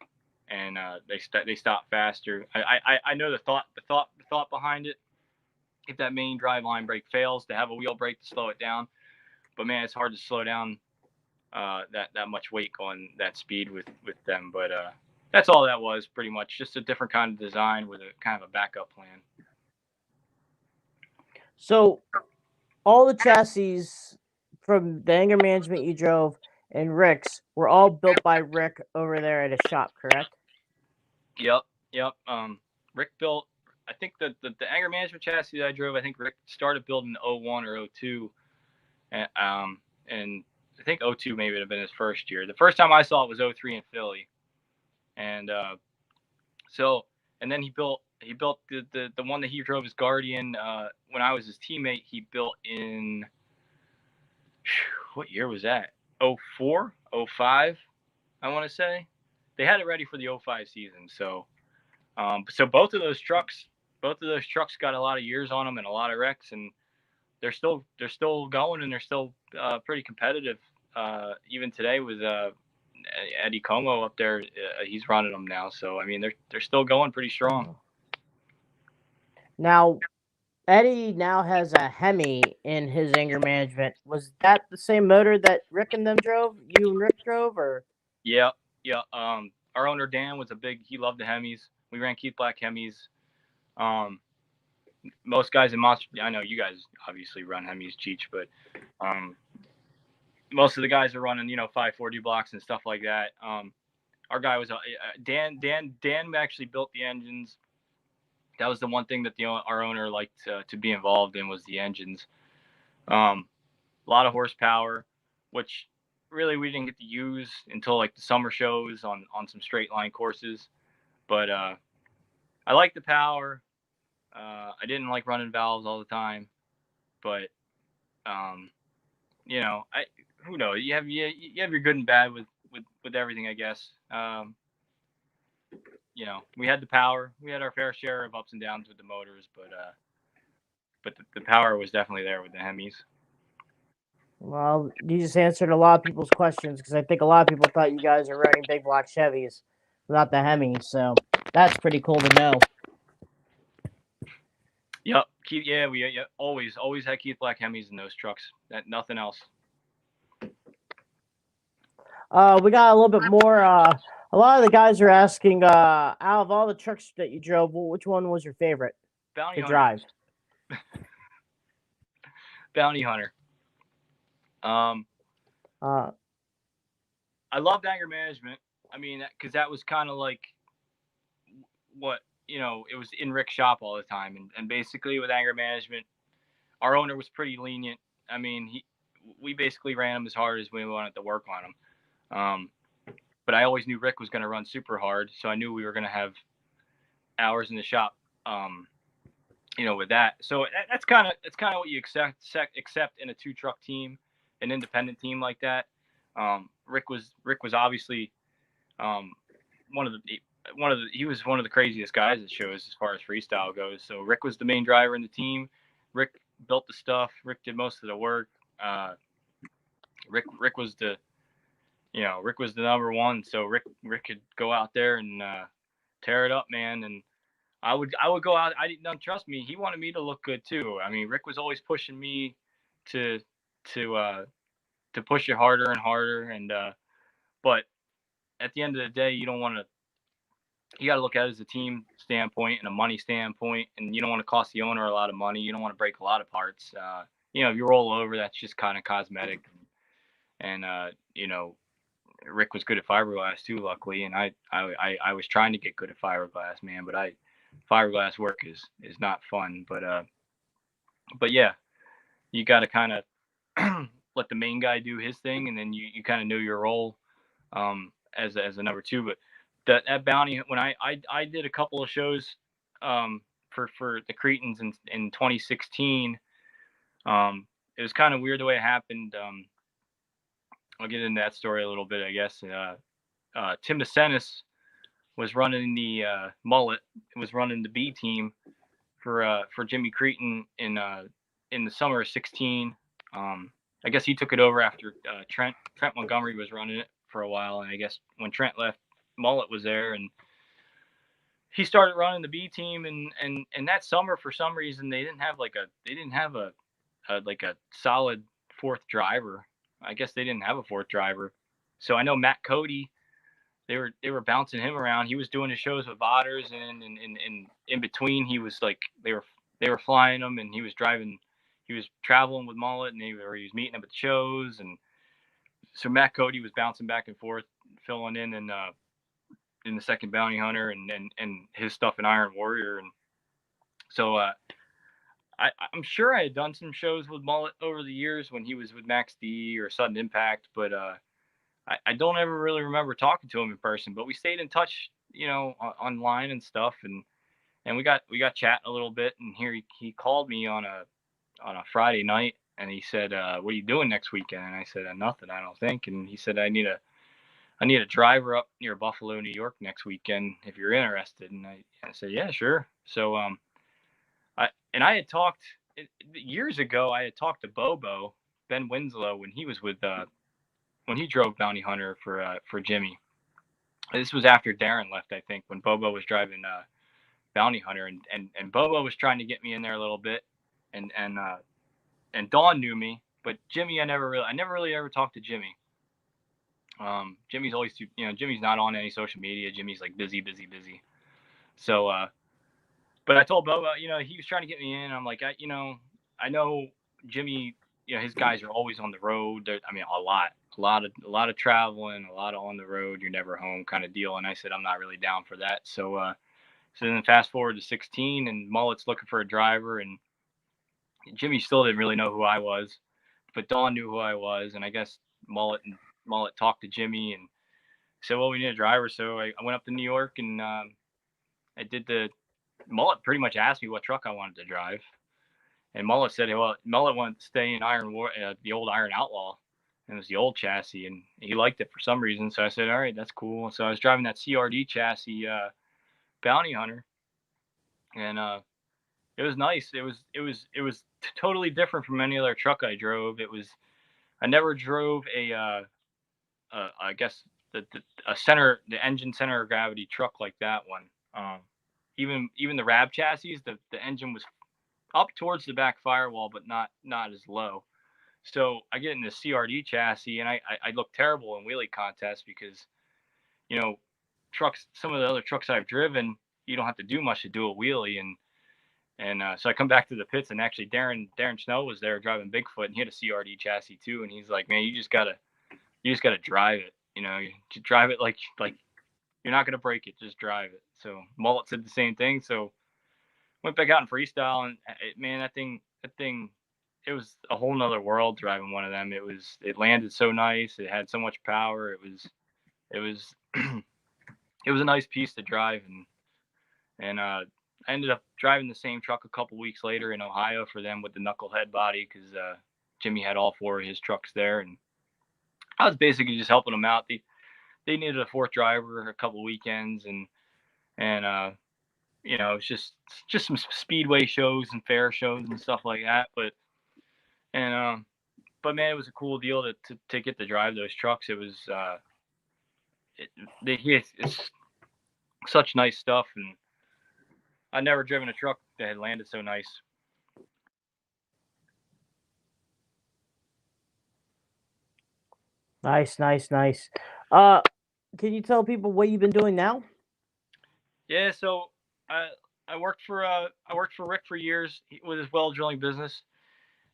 and they stop faster. I know the thought behind it. If that main driveline brake fails, to have a wheel brake to slow it down. But man, it's hard to slow down that much weight on that speed with them. But that's all that was, pretty much, just a different kind of design with a kind of a backup plan. So all the chassis from the anger management you drove and Rick's were all built by Rick over there at his shop, correct? Yep. Rick built. I think the anger management chassis that I drove, I think Rick started building in 01 or 02, and I think 02 maybe would have been his first year. The first time I saw it was 03 in Philly, and and then he built the one that he drove as Guardian when I was his teammate. He built in what year was that? 04, 05, I want to say. They had it ready for the 05 season. So both of those trucks got a lot of years on them and a lot of wrecks, and they're still going, and they're still pretty competitive. Even today with Eddie Como up there, he's running them now. So I mean, they're still going pretty strong. Now, Eddie now has a Hemi in his anger management. Was that the same motor that Rick and them drove? You and Rick drove, or? Yeah. Our owner Dan was he loved the Hemis. We ran Keith Black Hemis. Most guys in Monster, I know you guys obviously run Hemis, Cheech, but most of the guys are running 540 blocks and stuff like that. Our guy was Dan actually built the engines. That was the one thing that our owner liked to be involved in, was the engines. A lot of horsepower, which really we didn't get to use until like the summer shows on some straight line courses. But I like the power. I didn't like running valves all the time, but who knows? You have your good and bad with everything, I guess. We had the power. We had our fair share of ups and downs with the motors, but the power was definitely there with the Hemis. Well, you just answered a lot of people's questions, because I think a lot of people thought you guys were running big block Chevys without the Hemis, so that's pretty cool to know. Yep, we always had Keith Black Hemis in those trucks. Nothing else. We got a little bit more. A lot of the guys are asking, out of all the trucks that you drove, which one was your favorite Bounty to Hunter. drive? Bounty Hunter. I loved anger management. I mean, because that was kind of like what it was in Rick's shop all the time, and basically with anger management, our owner was pretty lenient. I mean, we basically ran him as hard as we wanted to work on him. But I always knew Rick was going to run super hard, so I knew we were going to have hours in the shop. With that, so that's kind of what you accept in a 2-truck team, an independent team like that. Rick was obviously he was one of the craziest guys at shows as far as freestyle goes. So Rick was the main driver in the team. Rick built the stuff. Rick did most of the work. Rick was the number one. So Rick could go out there and tear it up, man. And I would go out. Trust me, he wanted me to look good too. I mean, Rick was always pushing me to push it harder and harder. And but at the end of the day, you don't want to. You got to look at it as a team standpoint and a money standpoint, and you don't want to cost the owner a lot of money. You don't want to break a lot of parts. If you roll over, that's just kind of cosmetic. And Rick was good at fiberglass too, luckily, and I was trying to get good at fiberglass, man. But fiberglass work is not fun. But yeah, you got to kind of let the main guy do his thing, and then you kind of know your role. as a number two. But that bounty, when I did a couple of shows for the Cretans in 2016. It was kind of weird the way it happened. I'll get into that story a little bit, I guess. Tim DeSantis was running the mullet. Was running the B team for Jimmy Cretin in the summer of 16. I guess he took it over after Trent Montgomery was running it for a while, and I guess when Trent left, Mullet was there, and he started running the B team. And that summer, for some reason, they didn't have a solid fourth driver. I guess they didn't have a fourth driver. So I know Matt Cody, they were bouncing him around. He was doing his shows with Botters, and in between he was like they were flying him, and he was traveling with Mullet, and he was meeting him at shows. And so Matt Cody was bouncing back and forth, filling in the second Bounty Hunter and his stuff in Iron Warrior. And so I'm sure I had done some shows with Mullet over the years when he was with Max D or Sudden Impact, but I don't ever really remember talking to him in person. But we stayed in touch, online and stuff, and we got chatting a little bit. And here he called me on a Friday night, and he said, "What are you doing next weekend?" And I said, "Nothing, I don't think." And he said, "I need a driver up near Buffalo, New York next weekend if you're interested." And I said, "Yeah, sure." So I had talked years ago. I had talked to Bobo Ben Winslow when he was with when he drove Bounty Hunter for Jimmy. This was after Darren left, I think, when Bobo was driving Bounty Hunter, and Bobo was trying to get me in there a little bit, and Dawn knew me, but Jimmy I never really ever talked to Jimmy. Jimmy's always too, Jimmy's not on any social media. Jimmy's like busy. So, but I told Bobo, he was trying to get me in. I'm like, I know Jimmy, his guys are always on the road. I mean, a lot of traveling, a lot of on the road. You're never home kind of deal. And I said, I'm not really down for that. So then fast forward to 16, and Mullet's looking for a driver, and Jimmy still didn't really know who I was, but Dawn knew who I was. And I guess Mullet talked to Jimmy and said, well, we need a driver. So I went up to New York, and I did Mullet pretty much asked me what truck I wanted to drive. And Mullet said, well, Mullet wanted to stay in the old Iron Outlaw. And it was the old chassis, and he liked it for some reason. So I said, all right, that's cool. So I was driving that CRD chassis Bounty Hunter, and it was nice. It was totally different from any other truck I drove. I never drove I guess the engine center of gravity truck like that one. Even the Rab chassis, the engine was up towards the back firewall, but not as low. So I get in the CRD chassis, and I look terrible in wheelie contests because, some of the other trucks I've driven, you don't have to do much to do a wheelie. And so I come back to the pits, and actually Darren Snow was there driving Bigfoot, and he had a CRD chassis too. And he's like, man, you just gotta drive it. You drive it like you're not gonna break it, just drive it. So Mullet said the same thing. So went back out in freestyle, and that thing, it was a whole nother world driving one of them. It landed so nice. It had so much power. It was it was a nice piece to drive, and I ended up driving the same truck a couple weeks later in Ohio for them with the knucklehead body, because Jimmy had all four of his trucks there, and I was basically just helping them out. They needed a fourth driver a couple weekends, and it's just some speedway shows and fair shows and stuff like that. But man, it was a cool deal to get to drive those trucks. It was it's such nice stuff, and I'd never driven a truck that had landed so nice. Nice. Can you tell people what you've been doing now? Yeah, so I worked for Rick for years with his well drilling business,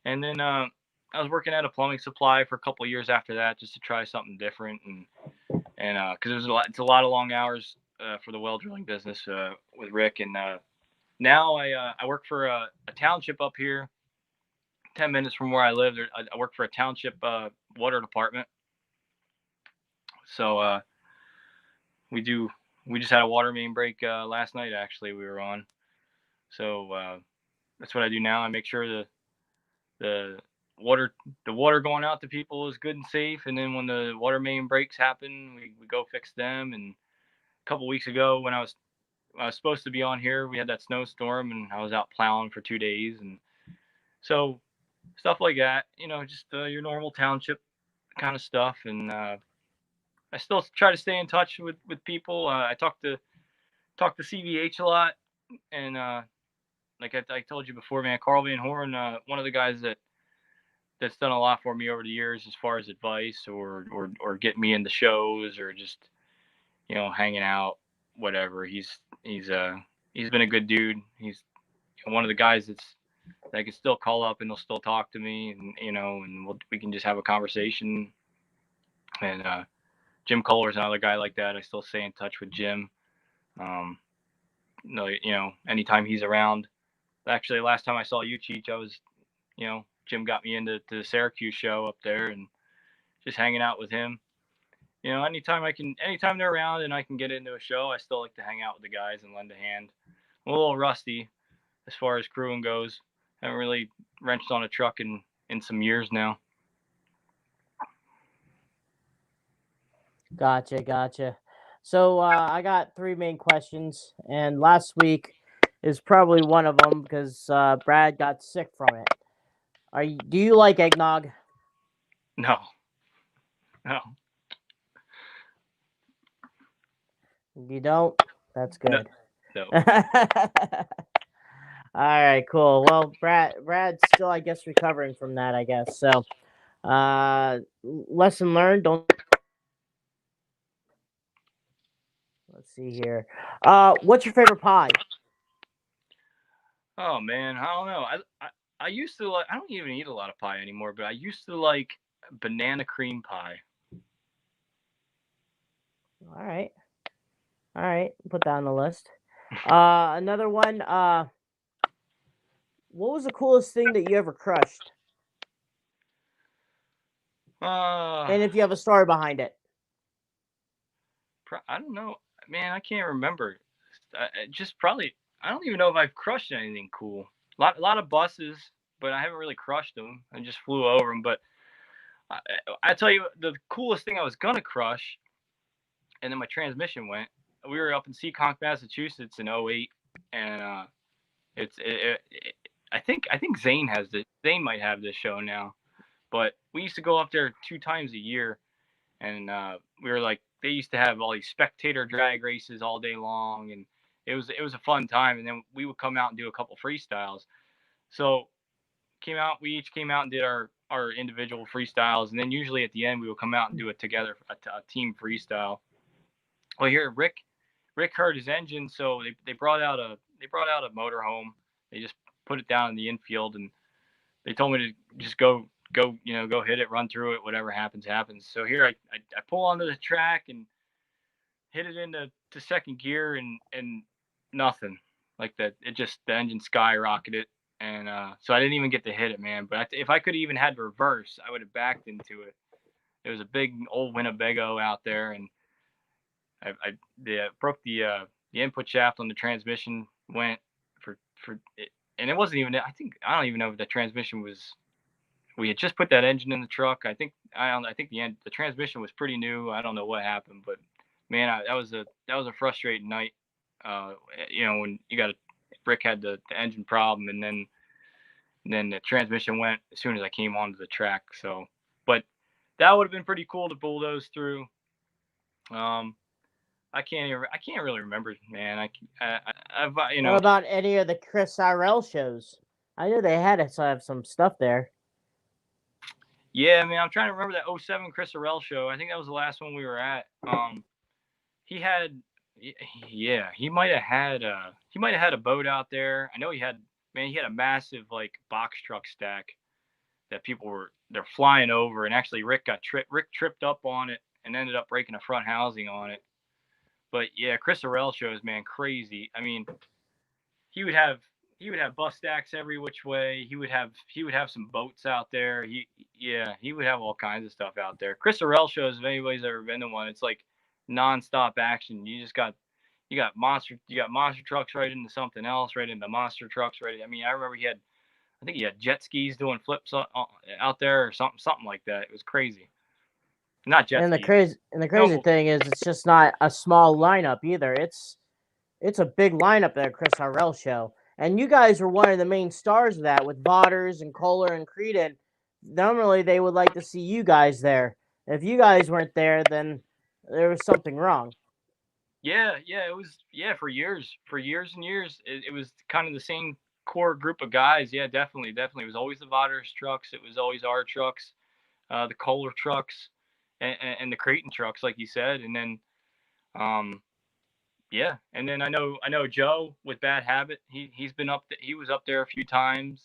and then I was working at a plumbing supply for a couple of years after that, just to try something different, and because it's a lot of long hours for the well drilling business with Rick, and now I work for a township up here, 10 minutes from where I live. I work for a township water department. So we just had a water main break last night. Actually, we were on. So that's what I do now. I make sure the water the water going out to people is good and safe, and then when the water main breaks happen, we go fix them. And a couple weeks ago, when I was supposed to be on here, we had that snowstorm, and I was out plowing for 2 days, and so stuff like that. Just your normal township kind of stuff. And I still try to stay in touch with people. I talk to CVH a lot, and like I told you before, man, Carl Van Horn, one of the guys that's done a lot for me over the years as far as advice or get me into shows or just hanging out, whatever. He's been a good dude. He's one of the guys that I can still call up and he'll still talk to me, and we can just have a conversation. And Jim Kohler's another guy like that. I still stay in touch with Jim. Anytime he's around. Actually, last time I saw you, Cheech, I was, Jim got me into the Syracuse show up there and just hanging out with him. Anytime they're around and I can get into a show, I still like to hang out with the guys and lend a hand. I'm a little rusty as far as crewing goes. I haven't really wrenched on a truck in some years now. Gotcha. So I got three main questions, and last week is probably one of them because Brad got sick from it. Do you like eggnog? No. You don't? That's good. No. All right, cool. Well, Brad's still, I guess, recovering from that, I guess. So, lesson learned. Don't. Let's see here. What's your favorite pie? Oh man, I don't know. I used to like. I don't even eat a lot of pie anymore, but I used to like banana cream pie. All right. Put that on the list. Another one. What was the coolest thing that you ever crushed? And if you have a story behind it. I don't know, man. I can't remember. Just probably. I don't even know if I've crushed anything cool. A lot of buses, but I haven't really crushed them. I just flew over them. But I tell you, the coolest thing I was gonna crush, and then my transmission went. We were up in Seekonk, Massachusetts in 08, and I think Zane has this. Zane might have this show now, but we used to go up there 2 times a year, and we were like, they used to have all these spectator drag races all day long, and it was a fun time. And then we would come out and do a couple freestyles. So we each came out and did our individual freestyles, and then usually at the end we would come out and do it together, a team freestyle. Well, here Rick hurt his engine, so they brought out a motorhome. They just put it down in the infield, and they told me to just go hit it, run through it, whatever happens. So here I pull onto the track and hit it into second gear, and nothing like that. The engine skyrocketed, and so I didn't even get to hit it, man. But if I could have even had reverse, I would have backed into it. There was a big old Winnebago out there, and I broke the input shaft on the transmission. Went for it, and it wasn't even. I don't even know if the transmission was. We had just put that engine in the truck. I think the transmission was pretty new. I don't know what happened, but man, that was a frustrating night. When Rick had the engine problem, and then the transmission went as soon as I came onto the track. So, but that would have been pretty cool to bulldoze through. I can't really remember, man. What about any of the Chris Irell shows? I know they had to have some stuff there. Yeah, I mean, I'm trying to remember that 07 Chris Irell show. I think that was the last one we were at. He might have had a boat out there. I know he had a massive like box truck stack that they're flying over, and actually Rick tripped up on it and ended up breaking a front housing on it. But yeah, Chris Irell shows, man, crazy. I mean, he would have bus stacks every which way. He would have some boats out there. He would have all kinds of stuff out there. Chris Irell shows, if anybody's ever been to one, it's like nonstop action. You got monster trucks right into something else, right into monster trucks, right. I mean, I remember I think he had jet skis doing flips out there or something like that. It was crazy. Not jet skis. And the crazy Snowmobile. thing is, it's just not a small lineup either. It's a big lineup at Chris Harrell show, and you guys were one of the main stars of that with Vodders and Kohler and Creedon. Normally, they would like to see you guys there. If you guys weren't there, then there was something wrong. Yeah, it was for years and years. It was kind of the same core group of guys. Yeah, definitely. It was always the Vodders trucks. It was always our trucks, the Kohler trucks, and the Creighton trucks, like you said. And then, yeah, and then I know Joe with Bad Habit. He's been he was up there a few times.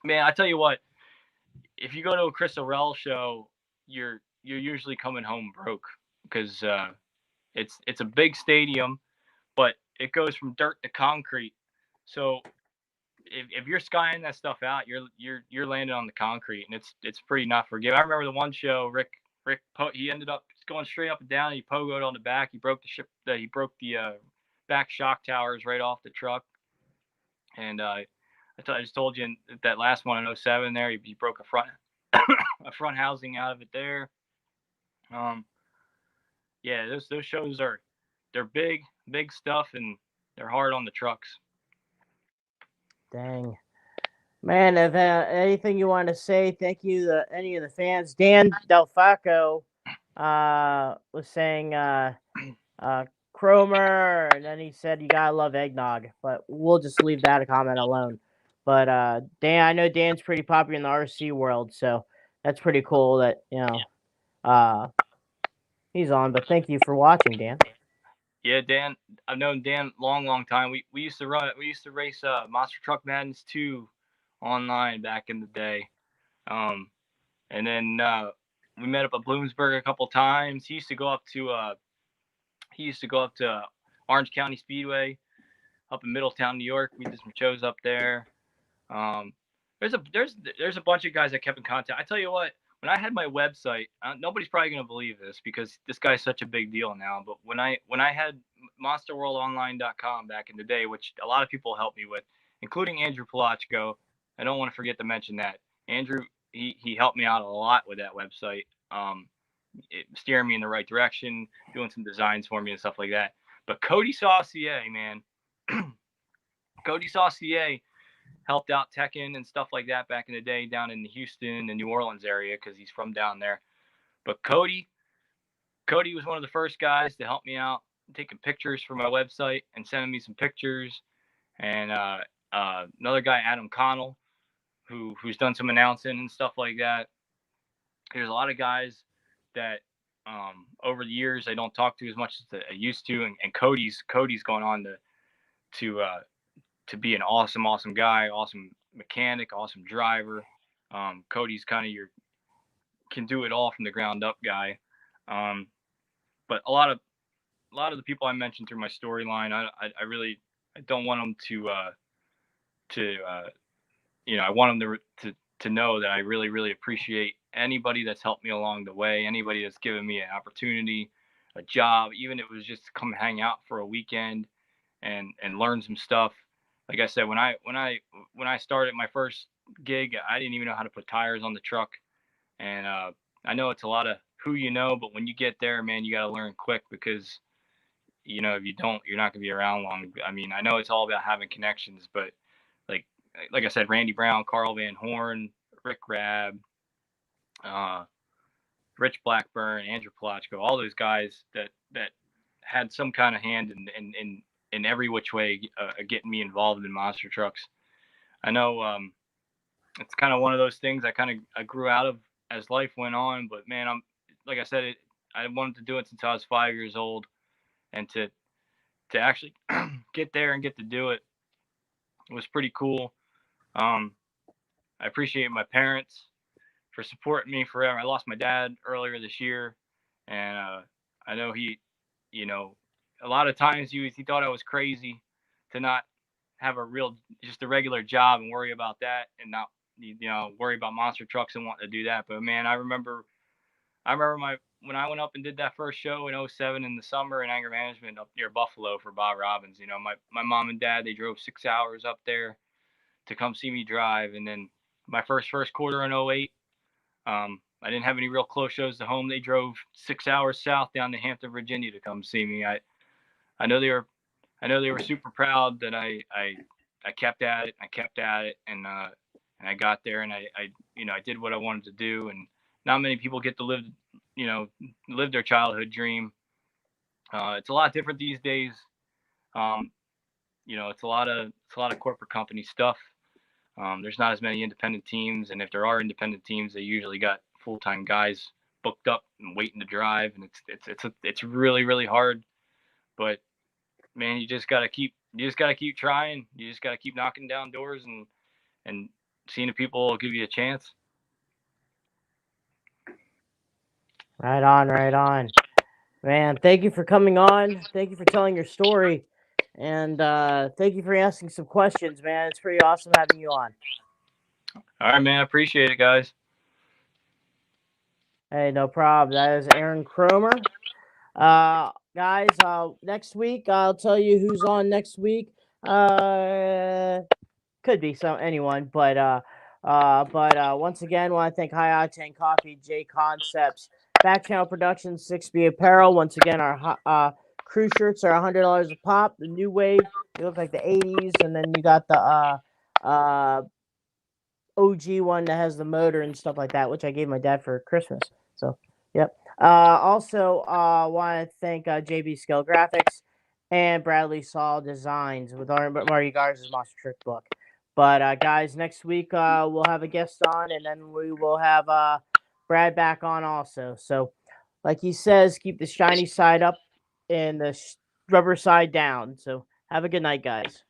Man, I tell you what, if you go to a Chris Orell show, you're usually coming home broke because it's a big stadium, but it goes from dirt to concrete. So if you're skying that stuff out, you're landing on the concrete, and it's pretty not forgiving. I remember the one show, he ended up going straight up and down. He pogoed on the back. He broke the back shock towers right off the truck, and I just told you in that last one in '07 there, he broke a front a front housing out of it there. Um, yeah, those shows they're big stuff, and they're hard on the trucks. Dang. Man, if anything you want to say, thank you to any of the fans. Dan Delfaco was saying Cromer, and then he said you gotta love eggnog, but we'll just leave that a comment alone. But Dan, I know Dan's pretty popular in the RC world, so that's pretty cool that he's on. But thank you for watching, Dan. Yeah, Dan, I've known Dan long time. We used to race Monster Truck Madness 2 online back in the day. And then we met up at Bloomsburg a couple times. He used to go up to Orange County Speedway up in Middletown, New York. We did some shows up there. There's a bunch of guys I kept in contact. I tell you what, when I had my website, nobody's probably gonna believe this because this guy's such a big deal now. But when I had MonsterWorldOnline.com back in the day, which a lot of people helped me with, including Andrew Palachko. I don't want to forget to mention that Andrew he helped me out a lot with that website, steering me in the right direction, doing some designs for me and stuff like that. But Cody Saucier, man, Cody Saucier helped out Tekken and stuff like that back in the day down in the Houston and New Orleans area because he's from down there. But Cody was one of the first guys to help me out taking pictures for my website and sending me some pictures. And another guy, Adam Connell, who's done some announcing and stuff like that. There's a lot of guys that over the years I don't talk to as much as I used to, and Cody's gone on to be an awesome guy, awesome mechanic, awesome driver. Cody's kind of your can do it all from the ground up guy. But a lot of the people I mentioned through my storyline, I really don't want them I want them to know that I really appreciate anybody that's helped me along the way, anybody that's given me an opportunity, a job, even if it was just to come hang out for a weekend and learn some stuff. Like I said, when I started my first gig, I didn't even know how to put tires on the truck, and I know it's a lot of who you know, but when you get there, man, you got to learn quick because if you don't, you're not gonna be around long. I mean, I know it's all about having connections, but like I said, Randy Brown, Carl Van Horn, Rick Rabb, Rich Blackburn, Andrew Palachko, all those guys that had some kind of hand in every which way getting me involved in monster trucks. I know it's kind of one of those things I grew out of as life went on, but man, like I said, I wanted to do it since I was 5 years old, and to actually get there and get to do it was pretty cool. I appreciate my parents for supporting me forever. I lost my dad earlier this year, and I know he, a lot of times he thought I was crazy to not have just a regular job and worry about that and not, worry about monster trucks and wanting to do that. But man, I remember I remember when I went up and did that first show in 07 in the summer in anger management up near Buffalo for Bob Robbins. You know, my mom and dad, they drove 6 hours up there to come see me drive. And then my first quarter in 08, I didn't have any real close shows to home. They drove 6 hours south down to Hampton, Virginia to come see me. I know they were super proud that I kept at it. I kept at it, and I got there, and I did what I wanted to do. And not many people get to live their childhood dream. It's a lot different these days. Um, it's a lot of corporate company stuff. There's not as many independent teams, and if there are independent teams, they usually got full-time guys booked up and waiting to drive, and it's really really hard. But man, you just gotta keep trying. You just gotta keep knocking down doors and seeing if people will give you a chance. Right on, right on. Man, thank you for coming on. Thank you for telling your story. And thank you for asking some questions, man. It's pretty awesome having you on. All right, man. I appreciate it, guys. Hey, no problem. That is Aaron Cromer. Guys, next week I'll tell you who's on next week. Could be anyone, but once again, want to thank High Octane Coffee, J Concepts, Back Channel Productions, 6B Apparel. Once again, our crew shirts are $100 a pop. The new wave, they look like the '80s, and then you got the OG one that has the motor and stuff like that, which I gave my dad for Christmas. So, yep. Also, want to thank JB Scale Graphics and Bradley Saul Designs with Marty Garza's Monster Trick book. But guys, next week we'll have a guest on, and then we will have Brad back on also. So, like he says, keep the shiny side up and the rubber side down. So, have a good night, guys.